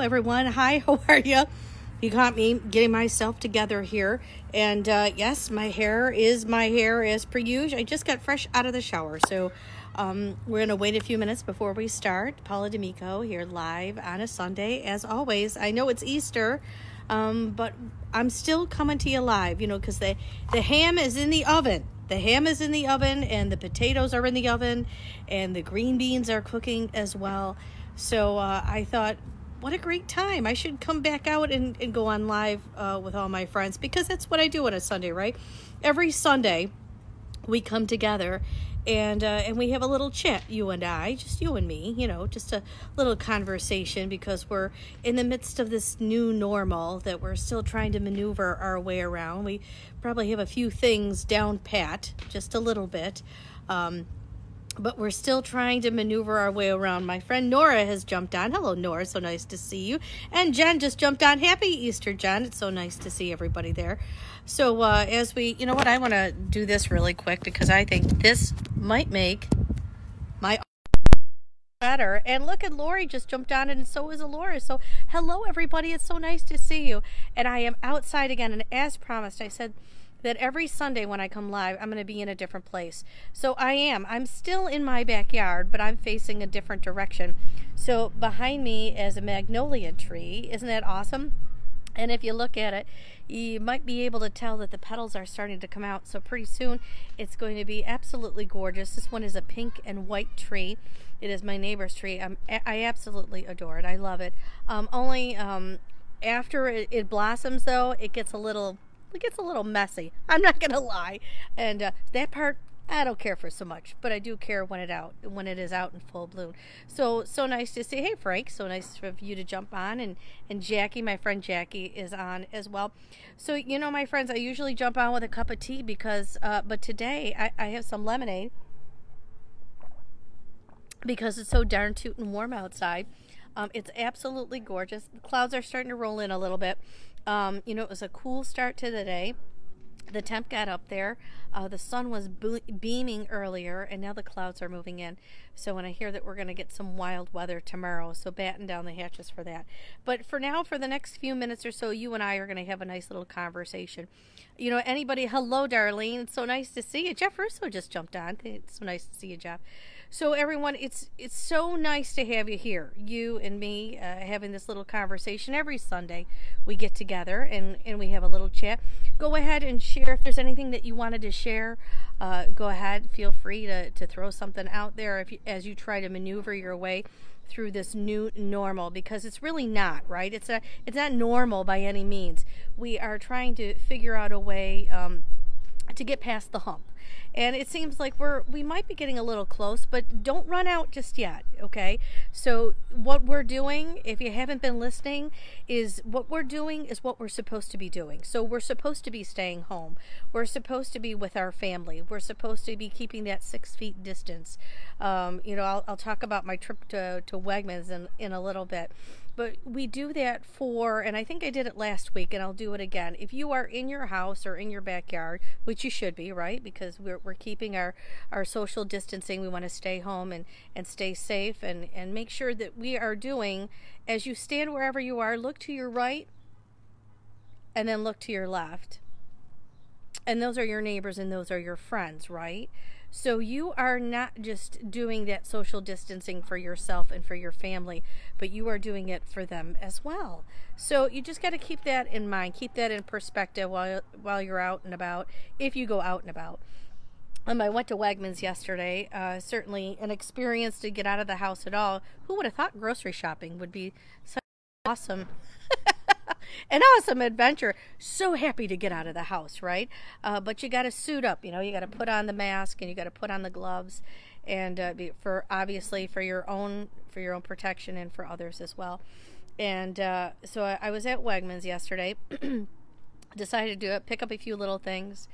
everyone. Hi, how are you? You caught me getting myself together here. And yes, my hair is my hair as per usual. I just got fresh out of the shower. So we're going to wait a few minutes before we start. Paula D'Amico here live on a Sunday. As always, I know it's Easter, but I'm still coming to you live, because the ham is in the oven. The ham is in the oven, and the potatoes are in the oven, and the green beans are cooking as well. So I thought, what a great time. I should come back out and go on live with all my friends, because that's what I do on a Sunday, right? Every Sunday, we come together, and we have a little chat, you and I, just you and me, just a little conversation, because we're in the midst of this new normal that we're still trying to maneuver our way around. We probably have a few things down pat, just a little bit, but we're still trying to maneuver our way around. My friend Nora has jumped on. Hello, Nora. So nice to see you. And Jen just jumped on. Happy Easter, Jen. It's so nice to see everybody there. So as we, I want to do this really quick, because I think this might make my better. And look at Lori just jumped on, and so is Laura. So hello, everybody. It's so nice to see you. And I am outside again. And as promised, I said that every Sunday when I come live, I'm going to be in a different place. So I'm still in my backyard, but I'm facing a different direction. So behind me is a magnolia tree. Isn't that awesome? And if you look at it, you might be able to tell that the petals are starting to come out. So pretty soon it's going to be absolutely gorgeous. This one is a pink and white tree. It is my neighbor's tree. I absolutely adore it. I love it. Only after it blossoms, though, it gets a little messy. I'm not gonna lie, and that part I don't care for so much, but I do care when it is out in full bloom. So nice to see. Hey Frank, so nice for you to jump on, and Jackie, my friend Jackie, is on as well. So my friends, I usually jump on with a cup of tea because but today I have some lemonade because it's so darn tootin' warm outside. It's absolutely gorgeous. The clouds are starting to roll in a little bit. It was a cool start to the day. The temp got up there. The sun was beaming earlier, and now the clouds are moving in. So when I hear that we're going to get some wild weather tomorrow, so batten down the hatches for that. But for now, for the next few minutes or so, you and I are going to have a nice little conversation. Anybody, hello, Darlene. It's so nice to see you. Jeff Russo just jumped on. It's so nice to see you, Jeff. So everyone, it's so nice to have you here, you and me, having this little conversation. Every Sunday we get together and we have a little chat. Go ahead and share if there's anything that you wanted to share. Go ahead, feel free to throw something out there as you try to maneuver your way through this new normal, because it's really not, right? It's not normal by any means. We are trying to figure out a way to get past the hump. And it seems like we might be getting a little close, but don't run out just yet, okay? So what we're doing, if you haven't been listening, is what we're supposed to be doing. So we're supposed to be staying home. We're supposed to be with our family. We're supposed to be keeping that 6 feet distance. I'll talk about my trip to Wegmans in a little bit. But we do that and I think I did it last week, and I'll do it again. If you are in your house or in your backyard, which you should be, right? Because we're keeping our social distancing. We want to stay home and stay safe and make sure that we are doing, as you stand wherever you are, look to your right and then look to your left. And those are your neighbors and those are your friends, right? So you are not just doing that social distancing for yourself and for your family, but you are doing it for them as well. So you just got to keep that in mind, keep that in perspective while you're out and about, if you go out and about. I went to Wegmans yesterday. Certainly an experience to get out of the house at all. Who would have thought grocery shopping would be such an awesome adventure. So happy to get out of the house, right? But you got to suit up. You got to put on the mask and you got to put on the gloves, and obviously for your own protection and for others as well. And so I was at Wegmans yesterday. Decided to pick up a few little things.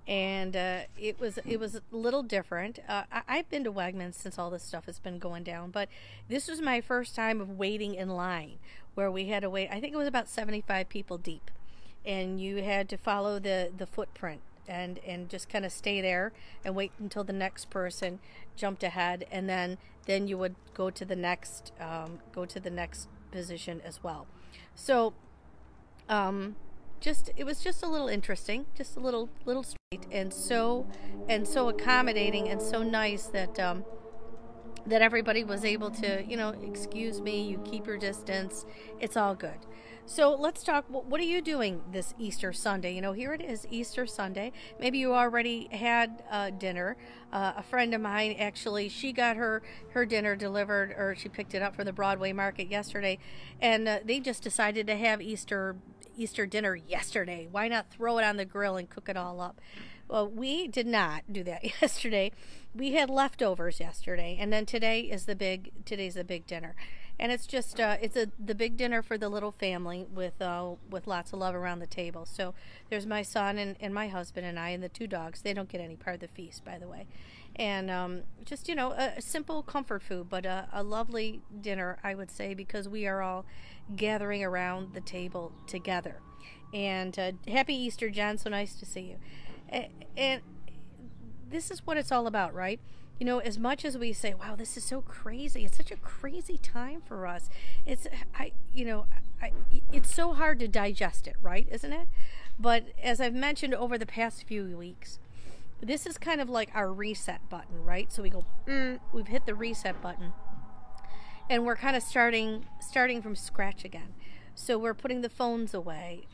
And it was a little different. I've been to Wegmans since all this stuff has been going down, but this was my first time of waiting in line, where we had to wait. I think it was about 75 people deep, and you had to follow the footprint and just kind of stay there and wait until the next person jumped ahead, and then you would go to the next position as well. So it was just a little interesting, just a little straight, and so accommodating, and so nice that that everybody was able to, excuse me, you keep your distance, it's all good. So let's talk, what are you doing this Easter Sunday? Here it is, Easter Sunday. Maybe you already had dinner. A friend of mine, actually, she got her dinner delivered, or she picked it up from the Broadway market yesterday, and they just decided to have Easter dinner yesterday. Why not throw it on the grill and cook it all up? Well, we did not do that yesterday. We had leftovers yesterday, and then today's the big dinner, and it's just the big dinner for the little family with lots of love around the table. So there's my son and my husband and I and the 2 dogs. They don't get any part of the feast, by the way, and just a simple comfort food, but a lovely dinner, I would say, because we are all gathering around the table together. And happy Easter, Jen. So nice to see you. And this is what it's all about, right? As much as we say, wow, this is so crazy, it's such a crazy time for us, it's so hard to digest it, right? Isn't it? But as I've mentioned over the past few weeks, this is kind of like our reset button, right? So we go, we've hit the reset button, and we're kind of starting from scratch again. So we're putting the phones away.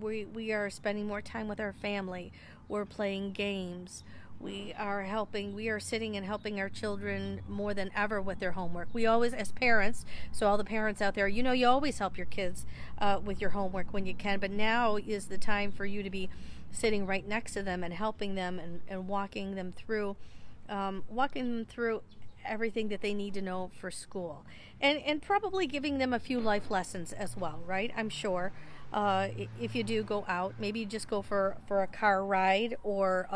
We are spending more time with our family. We're playing games. We are sitting and helping our children more than ever with their homework. We always, as parents, so all the parents out there, you always help your kids with your homework when you can, but now is the time for you to be sitting right next to them and helping them and walking them through everything that they need to know for school, and probably giving them a few life lessons as well, right? I'm sure if you do go out, maybe you just go for a car ride, or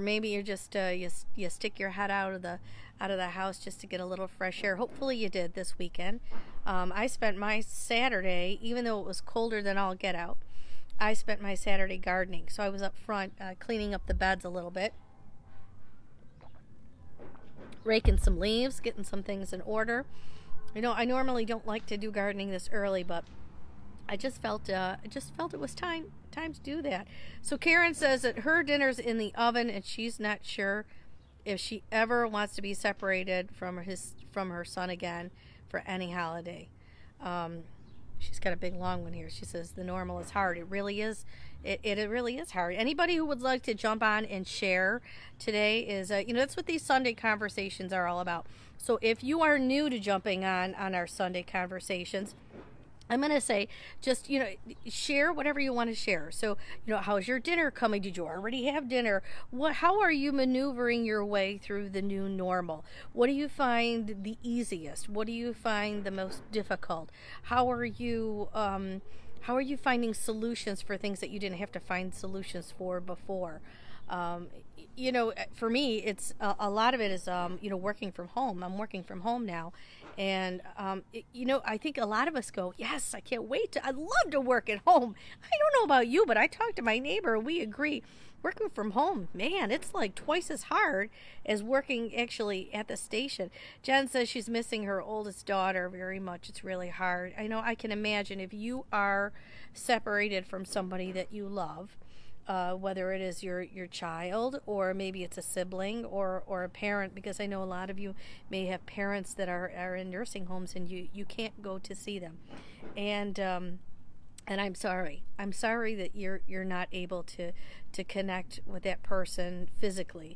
maybe you're just you stick your head out of the house just to get a little fresh air. Hopefully you did this weekend. I spent my Saturday, even though it was colder than all get out, I spent my Saturday gardening. So I was up front cleaning up the beds a little bit, raking some leaves, getting some things in order. I normally don't like to do gardening this early, but I just felt it was time to do that. So Karen says that her dinner's in the oven, and she's not sure if she ever wants to be separated from her son again for any holiday. She's got a big long one here. She says the normal is hard. It really is. It really is hard. Anybody who would like to jump on and share today is, that's what these Sunday conversations are all about. So if you are new to jumping on our Sunday conversations, I'm going to say, just, share whatever you want to share. So, how's your dinner coming? Did you already have dinner? How are you maneuvering your way through the new normal? What do you find the easiest? What do you find the most difficult? How are you finding solutions for things that you didn't have to find solutions for before? For me, it's a lot of it is, working from home. I'm working from home now. And, I think a lot of us go, yes, I can't wait. I'd love to work at home. I don't know about you, but I talked to my neighbor. We agree. Working from home, man, it's like twice as hard as working actually at the station. Jen says she's missing her oldest daughter very much. It's really hard. I know, I can imagine if you are separated from somebody that you love, whether it is your child, or maybe it's a sibling or a parent, because I know a lot of you may have parents that are in nursing homes and you can't go to see them. And I'm sorry that you're not able to connect with that person physically,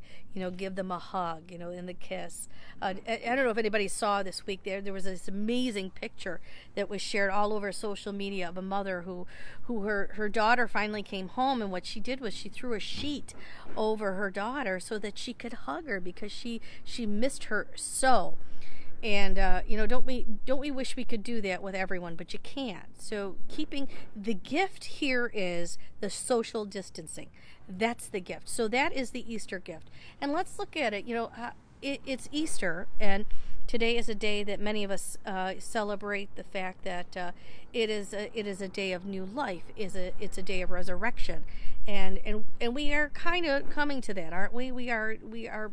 give them a hug, and the kiss. I don't know if anybody saw this week, there was this amazing picture that was shared all over social media of a mother who her daughter finally came home, and what she did was she threw a sheet over her daughter so that she could hug her, because she missed her so. And don't we wish we could do that with everyone, but you can't. So keeping the gift here is the social distancing. That's the gift. So that is the Easter gift. And let's look at it. It's Easter, and today is a day that many of us celebrate the fact that it is a day of new life. It's a day of resurrection, and we are kind of coming to that, aren't we? We are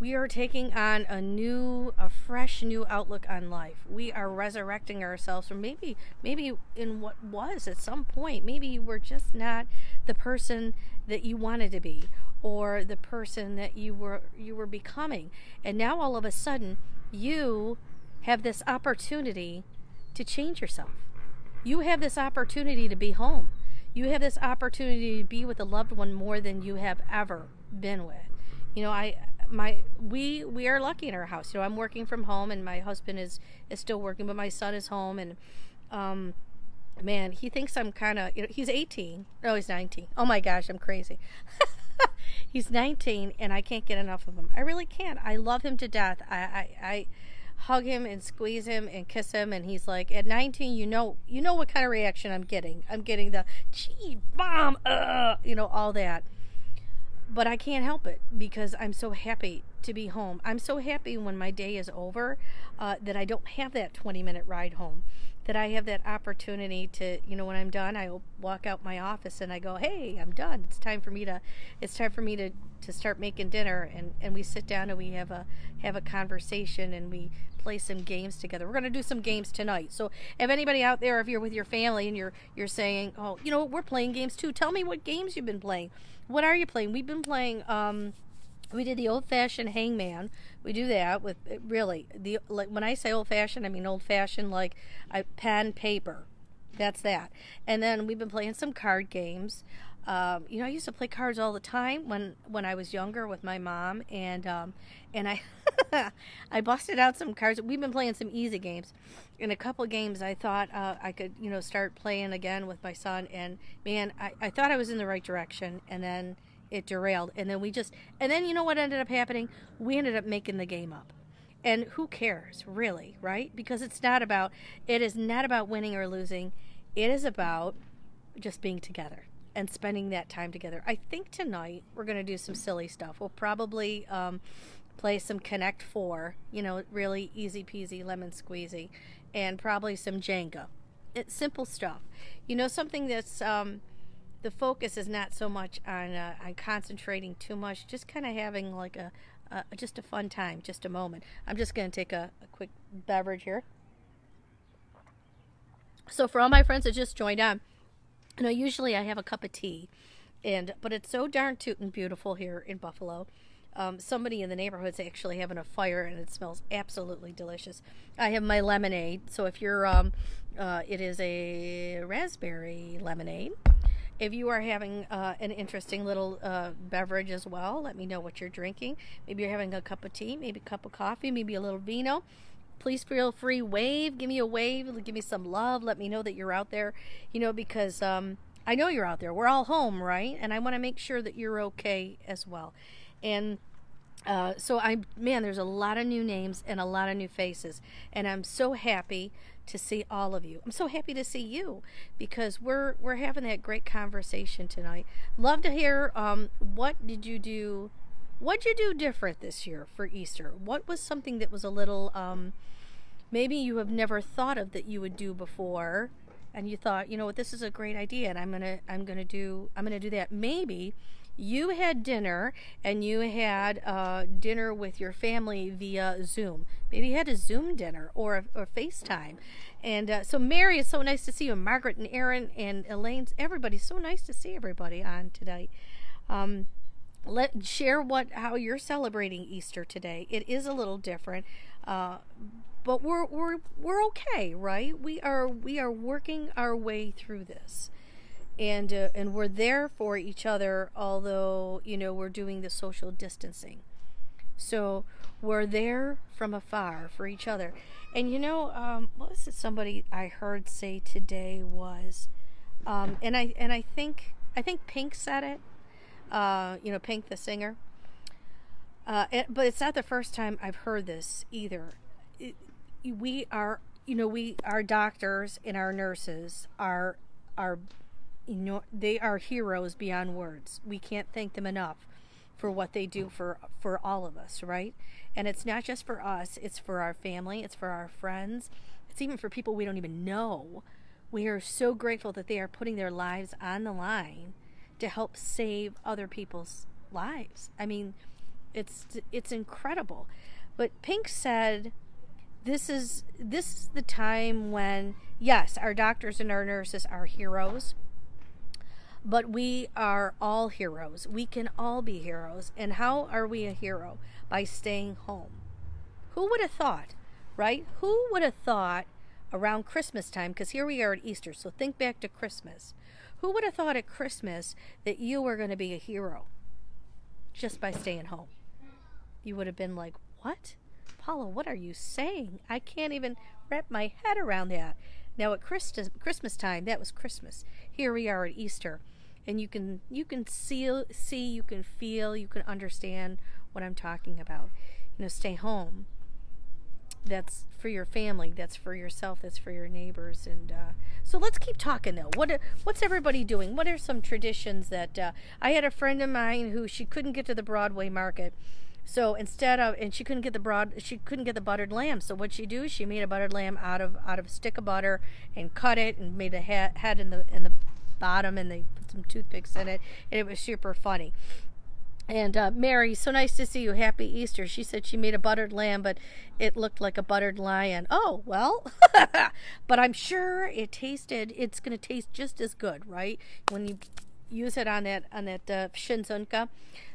We are taking on a fresh new outlook on life. We are resurrecting ourselves from maybe in what was at some point. Maybe you were just not the person that you wanted to be, or the person that you were becoming. And now all of a sudden, you have this opportunity to change yourself. You have this opportunity to be home. You have this opportunity to be with a loved one more than you have ever been with. You know, we are lucky in our house. You know, I'm working from home, and my husband is still working, but my son is home, and man, he thinks I'm kind of, you know, he's 18. No, he's 19. Oh my gosh, I'm crazy. He's 19, and I can't get enough of him. I really can't. I love him to death. I hug him and squeeze him and kiss him, and he's like, at 19, you know what kind of reaction I'm getting. I'm getting the, gee, mom, you know, all that. But I can't help it because I'm so happy to be home. I'm so happy when my day is over that I don't have that 20-minute ride home, that I have that opportunity to, you know, when I'm done, I walk out my office and I go, hey, I'm done. It's time for me to start making dinner, and we sit down and we have a conversation, and we play some games together. We're going to do some games tonight. So if anybody out there, if you're with your family and you're saying, oh, you know, we're playing games too, tell me what games you've been playing. What are you playing? We've been playing, we did the old-fashioned hangman. We do that with, really, when I say old-fashioned, I mean old-fashioned, like pen, paper. That's that. And then we've been playing some card games. You know, I used to play cards all the time when I was younger with my mom, and I I busted out some cards. We've been playing some easy games. In a couple of games, I thought I could, you know, start playing again with my son, and man, I thought I was in the right direction, and then it derailed, and then you know what ended up happening? We ended up making the game up. And who cares, really, right? Because it is not about winning or losing. It is about just being together and spending that time together. I think tonight we're going to do some silly stuff. We'll probably play some Connect 4, you know, really easy peasy lemon squeezy, and probably some Jenga. It's simple stuff. You know, something that's the focus is not so much on concentrating too much, just kind of having like just a fun time, just a moment. I'm just going to take a quick beverage here. So for all my friends that just joined on, you know, usually I have a cup of tea, but it's so darn tootin' beautiful here in Buffalo. Somebody in the neighborhood's actually having a fire, and it smells absolutely delicious. I have my lemonade, so if you're, it is a raspberry lemonade. If you are having an interesting little beverage as well, let me know what you're drinking. Maybe you're having a cup of tea, maybe a cup of coffee, maybe a little vino. Please feel free, wave, give me a wave, give me some love, let me know that you're out there, you know, because I know you're out there. We're all home, right? And I want to make sure that you're okay as well. And so there's a lot of new names and a lot of new faces, and I'm so happy to see all of you. I'm so happy to see you, because we're having that great conversation tonight. Love to hear what did you do different this year for Easter? What was something that was a little maybe you have never thought of that you would do before, and you thought, you know what, this is a great idea, and I'm gonna do that. Maybe you had dinner, and you had dinner with your family via Zoom. Maybe you had a Zoom dinner or FaceTime. And so Mary, it's so nice to see you. Margaret and Aaron and Elaine's, everybody, so nice to see everybody on tonight. Share how you're celebrating Easter today. It is a little different, but we're okay, right? We are working our way through this. And we're there for each other, although, you know, we're doing the social distancing. So we're there from afar for each other. And, you know, what was it somebody I heard say today was, and I think Pink said it, you know, Pink the singer. But it's not the first time I've heard this either. Our doctors and our nurses are you know, they are heroes beyond words. We can't thank them enough for what they do for all of us, right? And it's not just for us, it's for our family, it's for our friends, it's even for people we don't even know. We are so grateful that they are putting their lives on the line to help save other people's lives. I mean, It's incredible. But Pink said this is the time when, yes, our doctors and our nurses are heroes, but we are all heroes. We can all be heroes. And how are we a hero? By staying home. Who would have thought, right? Who would have thought around Christmas time, because here we are at Easter, so think back to Christmas. Who would have thought at Christmas that you were going to be a hero just by staying home? You would have been like, what? Paula, what are you saying? I can't even wrap my head around that. Now at Christmas time, that was Christmas. Here we are at Easter, and you can see, you can feel, you can understand what I'm talking about. Stay home. That's for your family. That's for yourself. That's for your neighbors. And so let's keep talking though. What's everybody doing? What are some traditions that I had a friend of mine who she couldn't get to the Broadway market. So and she couldn't get the buttered lamb. So what'd she do? She made a buttered lamb out of a stick of butter and cut it and made the head in the bottom, and they put some toothpicks in it, and it was super funny. And Mary, so nice to see you. Happy Easter. She said she made a buttered lamb, but it looked like a buttered lion. Oh, well, but I'm sure it's going to taste just as good, right? When you use it on that shinsunka.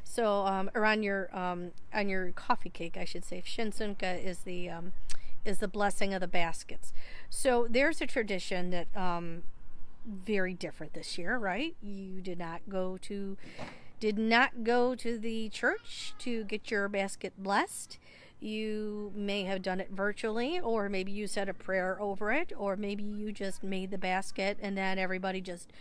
So, or on your coffee cake, I should say. Shinsunka is the blessing of the baskets. So there's a tradition that very different this year, right? You did not go to the church to get your basket blessed. You may have done it virtually, or maybe you said a prayer over it, or maybe you just made the basket and then everybody just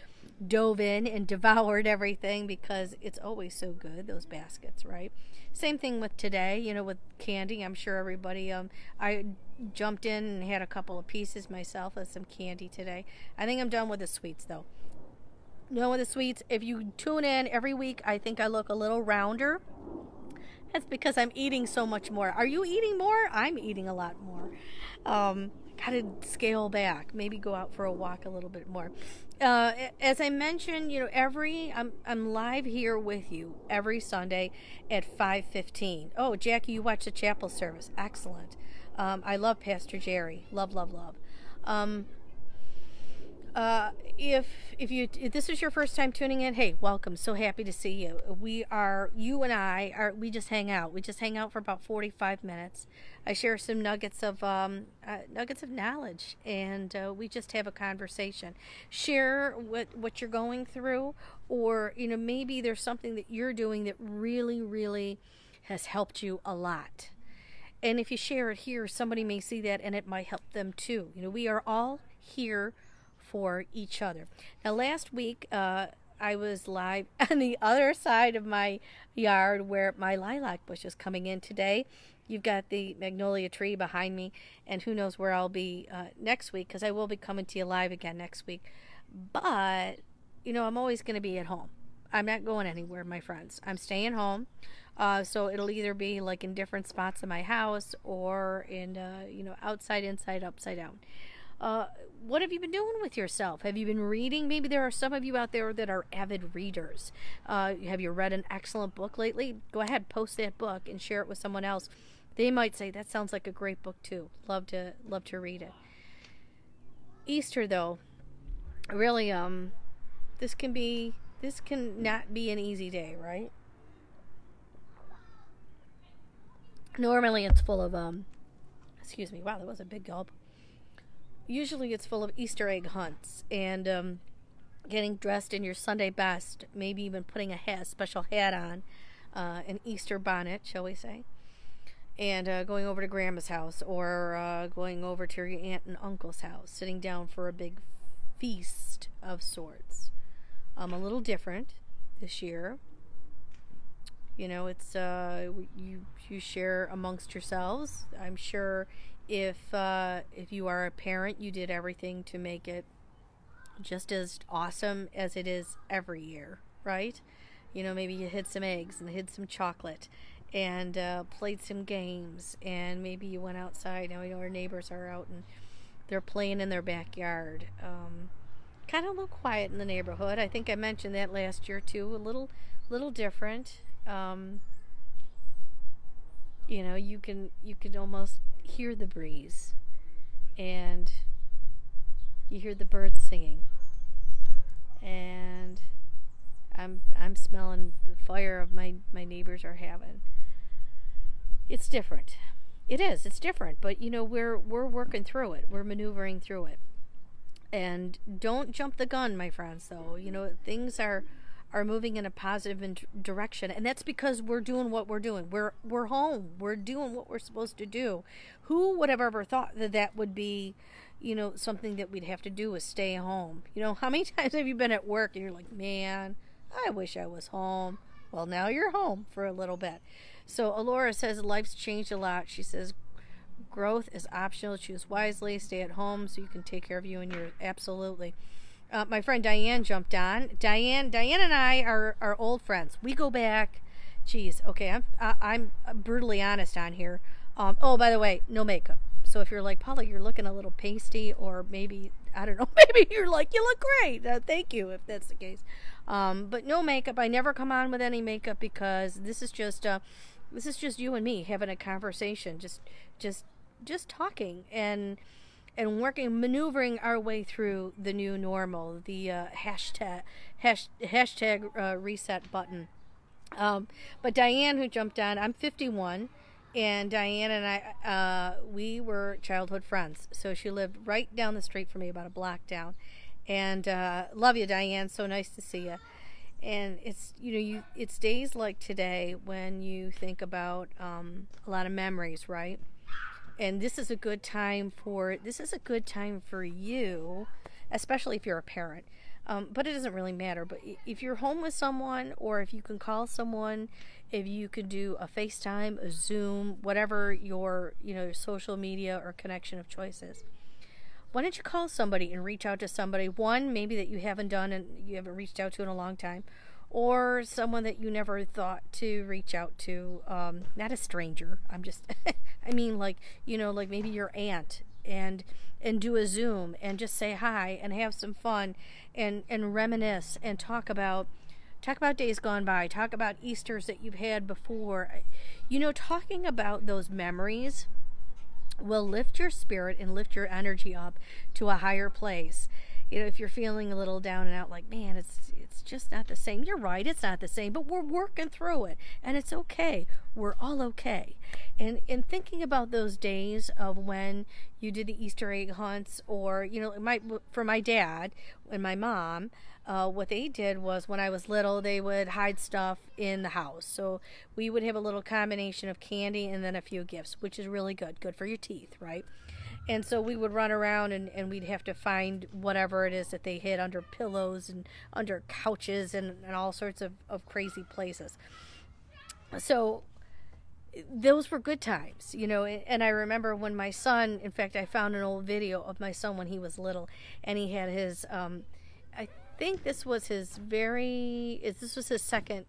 dove in and devoured everything, because it's always so good, those baskets, right? Same thing with today, with candy. I'm sure everybody, I jumped in and had a couple of pieces myself of some candy today. I think I'm done with the sweets though. No, with the sweets, if you tune in every week, I think I look a little rounder. That's because I'm eating so much more. Are you eating more? I'm eating a lot more. Gotta scale back. Maybe go out for a walk a little bit more. As I mentioned, I'm live here with you every Sunday at 5:15. Oh, Jackie, you watch the chapel service. Excellent. I love Pastor Jerry. Love, love, love. If this is your first time tuning in, hey, welcome. So happy to see you. You and I just hang out. We just hang out for about 45 minutes. I share some nuggets of knowledge, and we just have a conversation. Share what you're going through, or maybe there's something that you're doing that really, really has helped you a lot. And if you share it here, somebody may see that and it might help them too. We are all here for each other. Now, last week, I was live on the other side of my yard where my lilac bush is coming in today. You've got the magnolia tree behind me, and who knows where I'll be next week, because I will be coming to you live again next week. But, I'm always going to be at home. I'm not going anywhere, my friends. I'm staying home. So it'll either be like in different spots in my house, or in, outside, inside, upside down. What have you been doing with yourself? Have you been reading? Maybe there are some of you out there that are avid readers. Have you read an excellent book lately? Go ahead, post that book and share it with someone else. They might say, that sounds like a great book too. Love to read it. Easter though, really, this can not be an easy day, right? Normally it's full of, excuse me, wow, that was a big gulp. Usually it's full of Easter egg hunts and getting dressed in your Sunday best, maybe even putting a special hat on, an Easter bonnet, shall we say, and going over to Grandma's house, or going over to your aunt and uncle's house, sitting down for a big feast of sorts. A little different this year. It's you share amongst yourselves. I'm sure if you are a parent, you did everything to make it just as awesome as it is every year, right? Maybe you hid some eggs and hid some chocolate and played some games, and maybe you went outside. Now our neighbors are out and they're playing in their backyard. Kind of a little quiet in the neighborhood. I think I mentioned that last year too. A little different. You know, you can almost hear the breeze, and you hear the birds singing, and I'm smelling the fire of my neighbors are having. It's different. It is. It's different, but you know, we're working through it. We're maneuvering through it. And don't jump the gun, my friends, though. You know, things are moving in a positive direction, and that's because we're doing what we're doing. We're home. We're doing what we're supposed to do. Who would have ever thought that would be, you know, something that we'd have to do is stay home? You know, how many times have you been at work and you're like, man, I wish I was home. Well, now you're home for a little bit. So Alora says life's changed a lot. She says growth is optional. Choose wisely. Stay at home so you can take care of you and your absolutely. My friend Diane jumped on. Diane and I are old friends. We go back. Geez, okay, I'm brutally honest on here. Oh, by the way, no makeup. So if you're like, Paula, you're looking a little pasty, or maybe, I don't know, maybe you're like, you look great. Thank you, if that's the case. But no makeup. I never come on with any makeup because this is just you and me having a conversation, just talking and working, maneuvering our way through the new normal, the hashtag reset button. But Diane, who jumped on, I'm 51, and Diane and I, we were childhood friends. So she lived right down the street from me, about a block down. And love you, Diane. So nice to see you. And it's, you know, it's days like today when you think about a lot of memories, right? And this is a good time for you, especially if you're a parent. But it doesn't really matter. But if you're home with someone, or if you can call someone, if you could do a FaceTime, a Zoom, whatever your social media or connection of choice is, why don't you call somebody and reach out to somebody, one maybe that you haven't done and you haven't reached out to in a long time, or someone that you never thought to reach out to, not a stranger. I'm just, I mean, like, you know, like maybe your aunt, and do a Zoom and just say hi and have some fun and reminisce and talk about days gone by, talk about Easters that you've had before. You know, talking about those memories will lift your spirit and lift your energy up to a higher place. You know, if you're feeling a little down and out, like, man, it's just not the same. You're right, it's not the same, but we're working through it, and it's okay. We're all okay. And thinking about those days of when you did the Easter egg hunts, or, you know, for my dad and my mom, what they did was, when I was little, they would hide stuff in the house. So we would have a little combination of candy and then a few gifts, which is really good for your teeth, right? And so we would run around and we'd have to find whatever it is that they hid under pillows and under couches and all sorts of crazy places. So those were good times, you know. And I remember when my son, in fact, I found an old video of my son when he was little, and he had his, I think this was his second,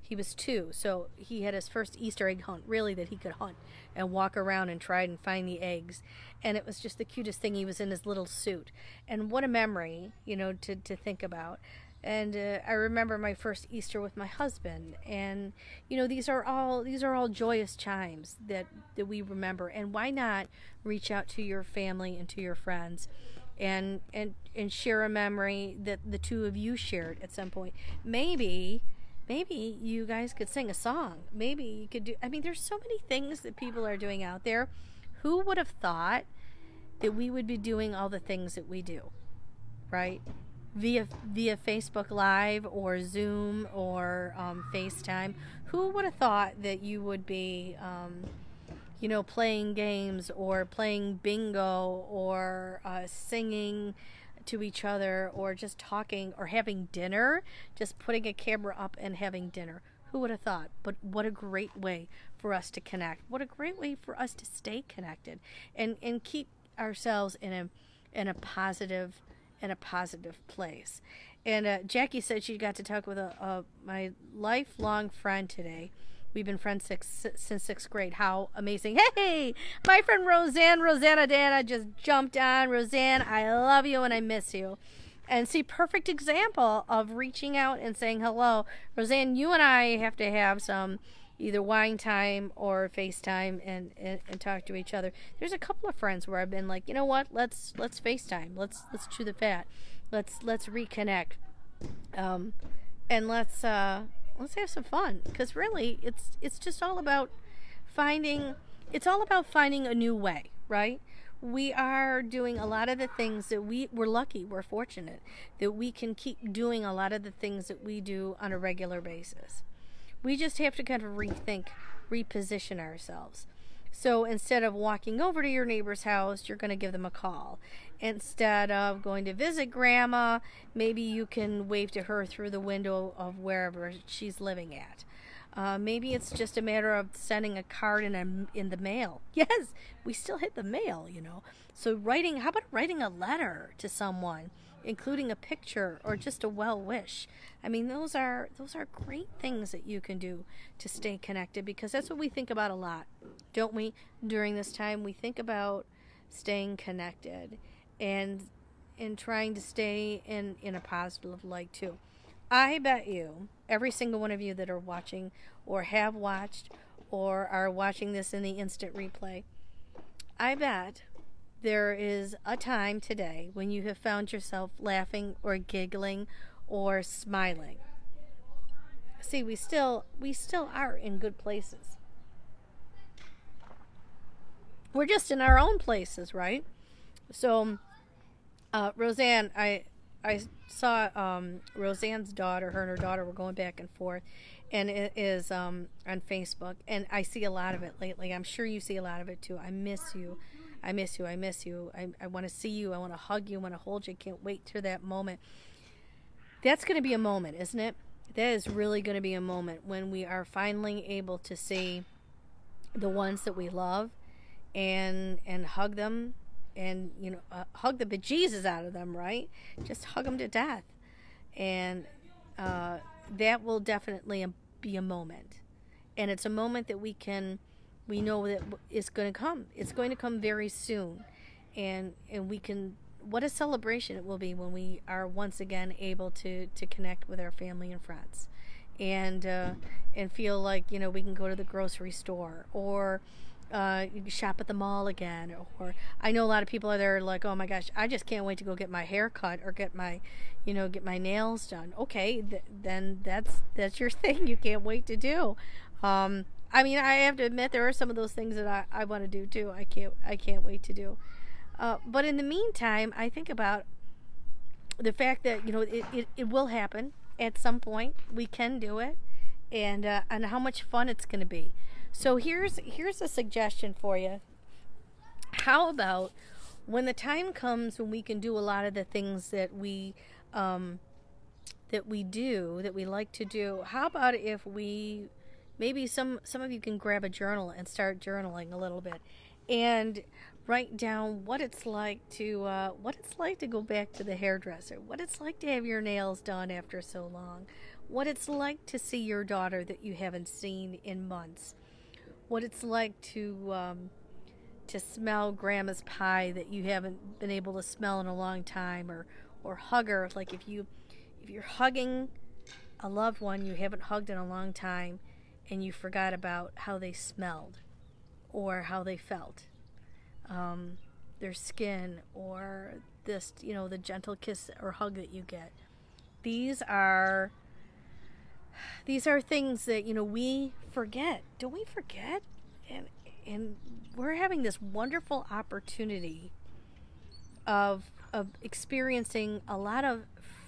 he was 2, so he had his first Easter egg hunt, really, that he could hunt and walk around and try and find the eggs. And it was just the cutest thing. He was in his little suit. And what a memory, you know, to think about. And I remember my first Easter with my husband. And, you know, these are all joyous chimes that we remember. And why not reach out to your family and to your friends and share a memory that the two of you shared at some point. Maybe you guys could sing a song. Maybe you could do, I mean, there's so many things that people are doing out there. Who would have thought that we would be doing all the things that we do, right? Via Facebook Live or Zoom or FaceTime. Who would have thought that you would be, you know, playing games or playing bingo or singing to each other, or just talking, or having dinner, just putting a camera up and having dinner. Who would have thought? But what a great way for us to connect. What a great way for us to stay connected and keep ourselves in a positive place. And Jackie said she got to talk with my lifelong friend today. We've been friends since 6th grade. How amazing. Hey, my friend Rosanna Dana just jumped on. Roseanne, I love you and I miss you. And see, perfect example of reaching out and saying hello. Roseanne, you and I have to have some, either wine time or FaceTime and talk to each other. There's a couple of friends where I've been like, you know what, let's FaceTime. Let's chew the fat. Let's reconnect. And let's have some fun, because really it's just all about finding a new way, right? We are doing a lot of the things that we're lucky, we're fortunate that we can keep doing a lot of the things that we do on a regular basis. We just have to kind of rethink, reposition ourselves. So instead of walking over to your neighbor's house, you're going to give them a call. Instead of going to visit grandma, maybe you can wave to her through the window of wherever she's living at. Maybe it's just a matter of sending a card in the mail. Yes, we still hit the mail, you know. So how about writing a letter to someone, including a picture or just a well wish? I mean, those are great things that you can do to stay connected, because that's what we think about a lot, don't we? During this time, we think about staying connected and trying to stay in a positive light too. I bet you, every single one of you that are watching or have watched or are watching this in the instant replay, I bet there is a time today when you have found yourself laughing or giggling or smiling. See, we still are in good places. We're just in our own places, right? So, Roseanne, I saw Roseanne's daughter, her and her daughter were going back and forth, and it is on Facebook, and I see a lot of it lately. I'm sure you see a lot of it too. I miss you. I miss you. I miss you. I want to see you. I want to hug you. I want to hold you. I can't wait for that moment. That's going to be a moment, isn't it? That is really going to be a moment when we are finally able to see the ones that we love and hug them. And, you know, hug the bejesus out of them, right? Just hug them to death. And that will definitely be a moment. And it's a moment that we know that it's going to come. It's going to come very soon. And we can, what a celebration it will be when we are once again able to connect with our family and friends. And feel like, you know, we can go to the grocery store or you can shop at the mall again. Or I know a lot of people are there like, oh my gosh, I just can't wait to go get my hair cut or get my nails done. Okay, then that's your thing. You can't wait to do. I mean, I have to admit there are some of those things that I want to do too. I can't wait to do. But in the meantime, I think about the fact that, you know, it will happen at some point. We can do it, and how much fun it's going to be. So here's a suggestion for you. How about when the time comes when we can do a lot of the things that we like to do? How about if we maybe some of you can grab a journal and start journaling a little bit and write down what it's like to go back to the hairdresser, what it's like to have your nails done after so long, what it's like to see your daughter that you haven't seen in months, what it's like to smell grandma's pie that you haven't been able to smell in a long time, or hug her. Like if you're hugging a loved one you haven't hugged in a long time and you forgot about how they smelled or how they felt, their skin, or this, you know, the gentle kiss or hug that you get. These are things that, you know, we forget. Don't we forget? And we're having this wonderful opportunity of experiencing a lot of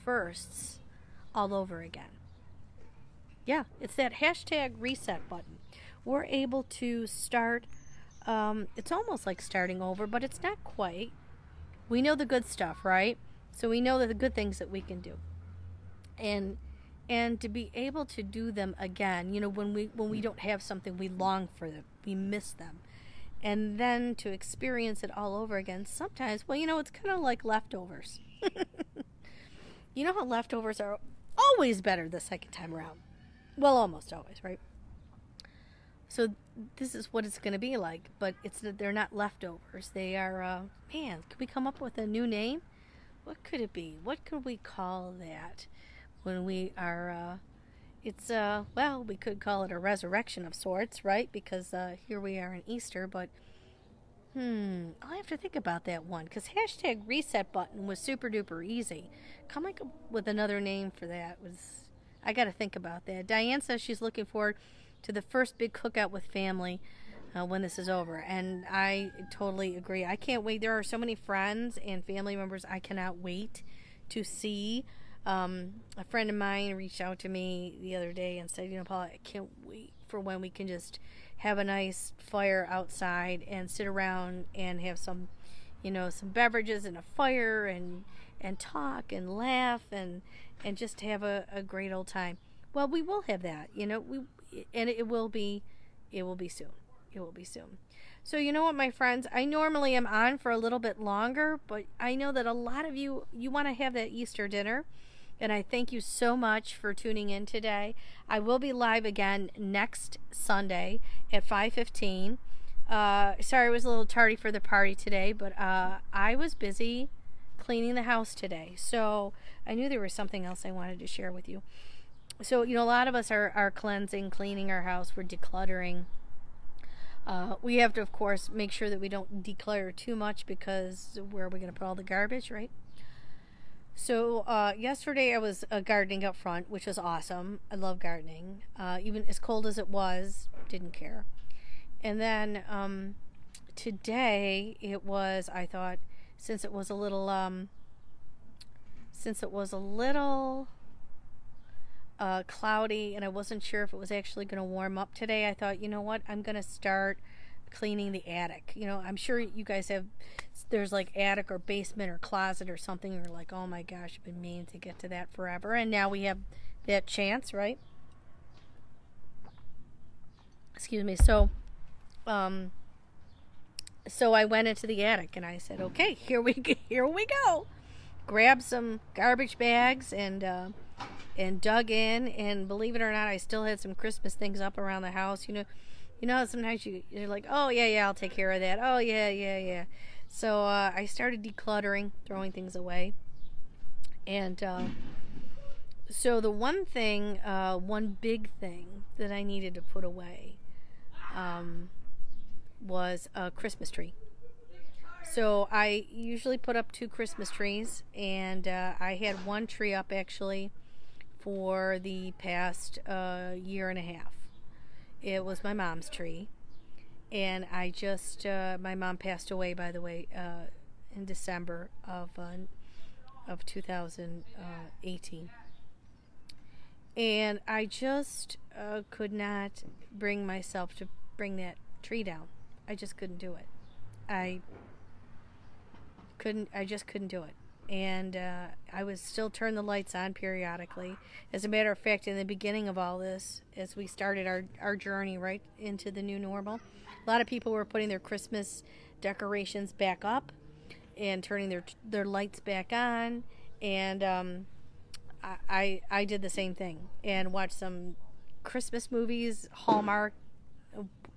firsts all over again. Yeah, it's that hashtag reset button. We're able to start, it's almost like starting over, but it's not quite. We know the good stuff, right? So we know that the good things that we can do. And to be able to do them again, you know, when we don't have something, we long for them, we miss them. And then to experience it all over again, sometimes, well, you know, it's kind of like leftovers. You know how leftovers are always better the second time around? Well, almost always, right? So this is what it's going to be like, but they're not leftovers. They are, man, could we come up with a new name? What could it be? What could we call that when we are it's well, we could call it a resurrection of sorts, right? Because here we are in Easter, but I'll have to think about that one, because hashtag reset button was super duper easy. Coming up with another name for that was, I got to think about that. Diane says she's looking forward to the first big cookout with family when this is over, and I totally agree. I can't wait. There are so many friends and family members I cannot wait to see. A friend of mine reached out to me the other day and said, Paula, I can't wait for when we can just have a nice fire outside and sit around and have some beverages and a fire and talk and laugh and just have a great old time. Well, we will have that, and it will be soon. It will be soon. So you know what, my friends, I normally am on for a little bit longer, but I know that a lot of you want to have that Easter dinner. And I thank you so much for tuning in today. I will be live again next Sunday at 5:15. Sorry, it was a little tardy for the party today, but I was busy cleaning the house today. So I knew there was something else I wanted to share with you. So, a lot of us are cleansing, cleaning our house. We're decluttering. We have to, of course, make sure that we don't declutter too much, because where are we going to put all the garbage, right? So yesterday I was gardening up front, which was awesome. I love gardening. Even as cold as it was, didn't care. And then today I thought, since it was a little cloudy and I wasn't sure if it was actually going to warm up today, I thought, I'm going to start cleaning the attic. I'm sure you guys there's like attic or basement or closet or something, you're like, oh my gosh, I've been meaning to get to that forever, and now we have that chance, right? Excuse me. So I went into the attic and I said, okay, here we go. Grabbed some garbage bags and dug in, and believe it or not, I still had some Christmas things up around the house. Sometimes you're like, oh yeah, I'll take care of that. Oh yeah. So I started decluttering, throwing things away. And so the one big thing that I needed to put away was a Christmas tree. So I usually put up 2 Christmas trees, and I had 1 tree up actually for the past year and a half. It was my mom's tree. And I just, my mom passed away, by the way, in December of 2018. And I just could not bring myself to bring that tree down. I just couldn't do it. I just couldn't do it. And I would still turn the lights on periodically. As a matter of fact, in the beginning of all this, as we started our journey right into the new normal, a lot of people were putting their Christmas decorations back up and turning their lights back on. And I did the same thing and watched some Christmas movies. Hallmark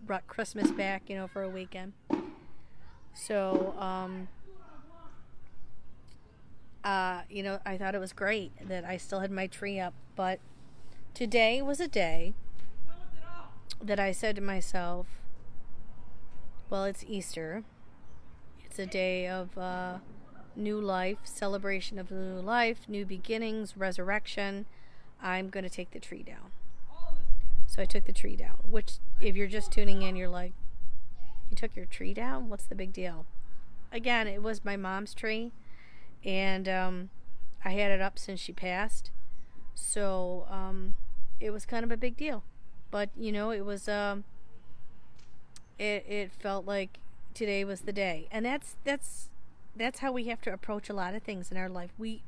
brought Christmas back, for a weekend. So, I thought it was great that I still had my tree up. But today was a day that I said to myself, well, it's Easter. It's a day of new life, celebration of new life, new beginnings, resurrection. I'm going to take the tree down. So I took the tree down, which, if you're just tuning in, you're like, you took your tree down? What's the big deal? Again, it was my mom's tree, and I had it up since she passed. So it was kind of a big deal. But, it was... It felt like today was the day, and that's how we have to approach a lot of things in our life. We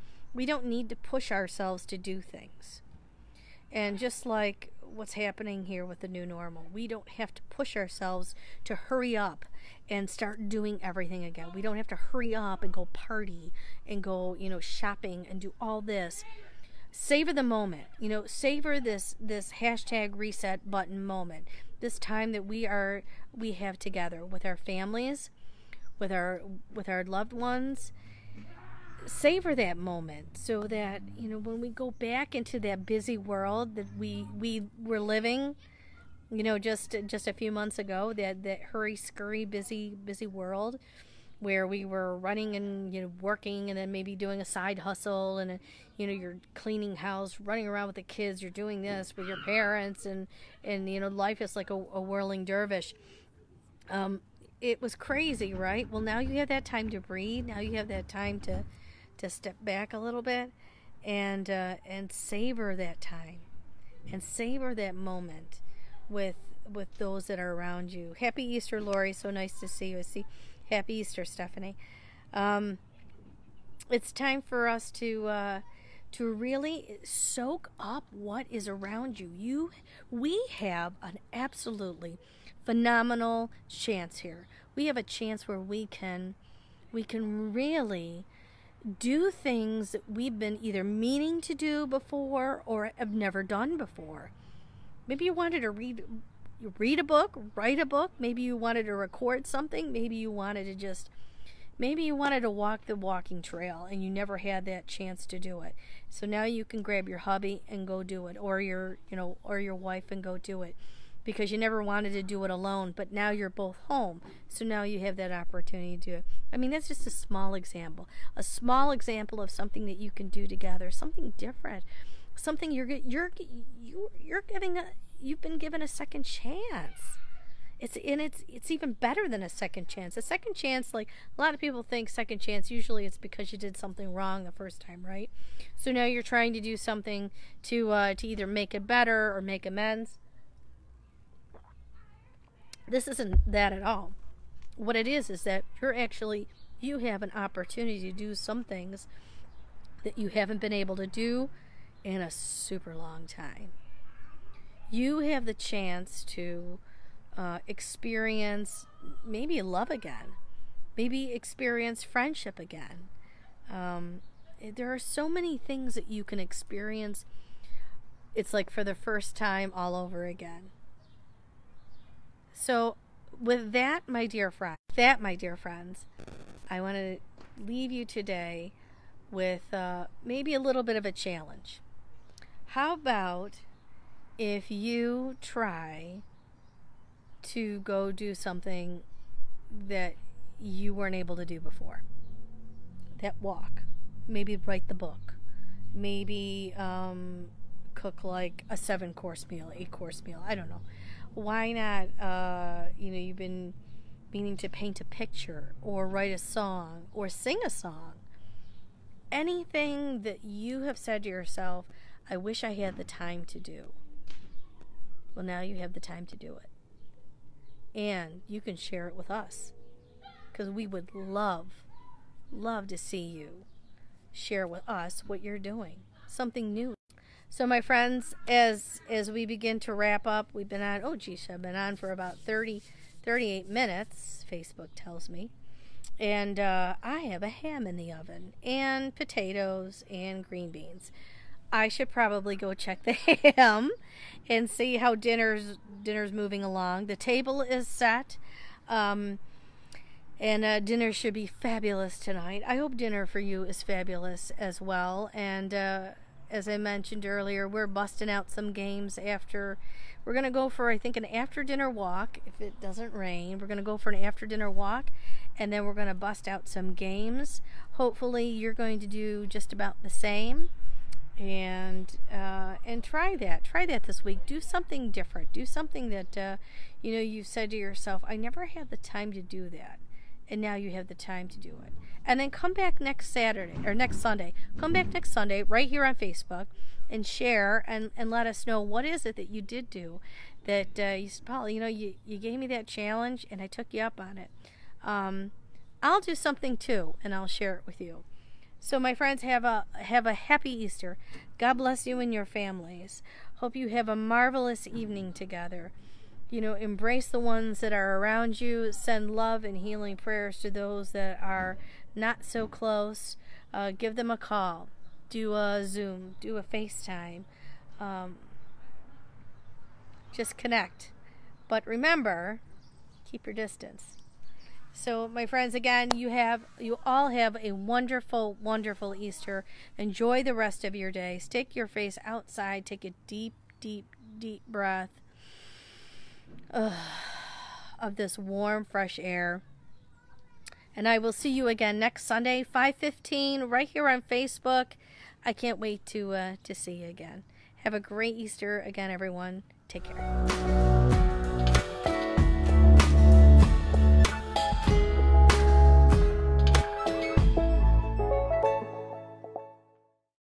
don't need to push ourselves to do things, and just like what's happening here with the new normal, we don't have to push ourselves to hurry up and start doing everything again. We don't have to hurry up and go party and go shopping and do all this. Savor the moment, savor this hashtag reset button moment, this time that we have together with our families, with our loved ones, savor that moment so that, when we go back into that busy world that we were living, just a few months ago, that hurry scurry busy world where we were running and working and then maybe doing a side hustle, and you're cleaning house, running around with the kids, you're doing this with your parents, and life is like a whirling dervish. It was crazy, right? Well, now you have that time to breathe. Now you have that time to step back a little bit and savor that time and savor that moment with those that are around you. Happy Easter, Lori. So nice to see you. Happy Easter, Stephanie. It's time for us to really soak up what is around you. We have an absolutely phenomenal chance here. We have a chance where we can really do things that we've been either meaning to do before or have never done before. Maybe you wanted to read a book, write a book. Maybe you wanted to record something. Maybe you wanted to walk the walking trail and you never had that chance to do it. So now you can grab your hubby and go do it, or your wife and go do it, because you never wanted to do it alone, but now you're both home. So now you have that opportunity to do it. I mean, that's just a small example of something that you can do together, something different, something you've been given a second chance. It's even better than a second chance. A second chance, like a lot of people think second chance, usually it's because you did something wrong the first time, right? So now you're trying to do something to either make it better or make amends. This isn't that at all. What it is that you have an opportunity to do some things that you haven't been able to do in a super long time. You have the chance to experience maybe love again, maybe experience friendship again. There are so many things that you can experience. It's like for the first time all over again. So with that, my dear friends, I want to leave you today with maybe a little bit of a challenge. How about if you try to go do something that you weren't able to do before? That walk. Maybe write the book. Maybe cook like a 7-course meal, 8-course meal. I don't know. Why not, you've been meaning to paint a picture or write a song or sing a song. Anything that you have said to yourself, I wish I had the time to do. Well, now you have the time to do it. And you can share it with us, because we would love to see you share with us what you're doing, something new. So my friends, as we begin to wrap up, I've been on for about 38 minutes, Facebook tells me. And I have a ham in the oven and potatoes and green beans. I should probably go check the ham and see how dinner's moving along. The table is set. And dinner should be fabulous tonight. I hope dinner for you is fabulous as well. And as I mentioned earlier, we're busting out some games after. We're going to go for, I think, an after-dinner walk. If it doesn't rain, we're going to go for an after-dinner walk. And then we're going to bust out some games. Hopefully you're going to do just about the same. And try that this week. Do something different. Do something that, you've said to yourself, I never had the time to do that. And now you have the time to do it. And then come back next Sunday. Come back next Sunday right here on Facebook and share and let us know what is it that you did do that you said, Paula, you gave me that challenge and I took you up on it. I'll do something too, and I'll share it with you. So my friends, have a happy Easter. God bless you and your families. Hope you have a marvelous evening together. Embrace the ones that are around you. Send love and healing prayers to those that are not so close. Give them a call. Do a Zoom. Do a FaceTime. Just connect. But remember, keep your distance. So, my friends, again, you all have a wonderful, wonderful Easter. Enjoy the rest of your day. Stick your face outside. Take a deep, deep, deep breath of this warm, fresh air. And I will see you again next Sunday, 5:15, right here on Facebook. I can't wait to see you again. Have a great Easter again, everyone. Take care.